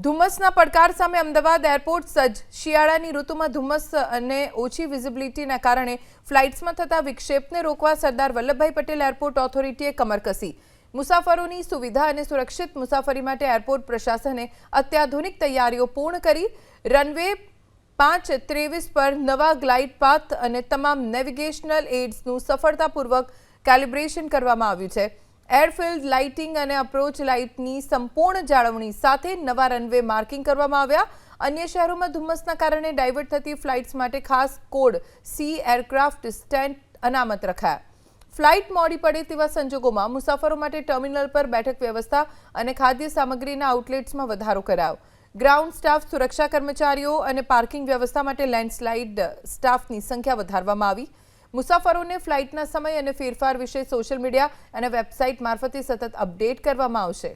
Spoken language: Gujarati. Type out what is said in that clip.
ધુમ્મસના પડકાર સામે અમદાવાદ એરપોર્ટ સજ્જ। શિયાળાની ઋતુમાં ધુમ્મસ અને ઓછી વિઝિબિલિટીના કારણે ફ્લાઇટ્સમાં થતા વિક્ષેપને રોકવા સરદાર વલ્લભભાઈ પટેલ એરપોર્ટ ઓથોરિટીએ કમર કસી। મુસાફરોની સુવિધા અને સુરક્ષિત મુસાફરી માટે એરપોર્ટ પ્રશાસને અત્યાધુનિક તૈયારીઓ પૂર્ણ કરી। રનવે 523 પર નવા ગ્લાઇડ પાથ અને તમામ નેવિગેશનલ એડ્સનું સફળતાપૂર્વક કેલિબ્રેશન કરવામાં આવ્યું છે। એરફિલ્ડ લાઇટિંગ અને અપ્રોચ લાઇટની સંપૂર્ણ જાળવણી સાથે નવા રનવે માર્કિંગ કરવામાં આવ્યા। અન્ય શહેરોમાં ધુમ્મસના કારણે ડાયવર્ટ થતી ફ્લાઇટ્સ માટે ખાસ કોડ સી એરક્રાફ્ટ સ્ટેન્ડ અનામત રખાયા। ફ્લાઇટ મોડી પડે તેવા સંજોગોમાં મુસાફરો માટે ટર્મિનલ પર બેઠક વ્યવસ્થા અને ખાદ્ય સામગ્રીના આઉટલેટ્સમાં વધારો કરાયો। ગ્રાઉન્ડ સ્ટાફ, સુરક્ષા કર્મચારીઓ અને પાર્કિંગ વ્યવસ્થા માટે લેન્ડસ્લાઇડ સ્ટાફની સંખ્યા વધારવામાં આવી। મુસાફરોને ફ્લાઇટના સમય અને ફેરફાર વિશે સોશિયલ મીડિયા અને વેબસાઇટ મારફતે સતત અપડેટ કરવામાં આવશે।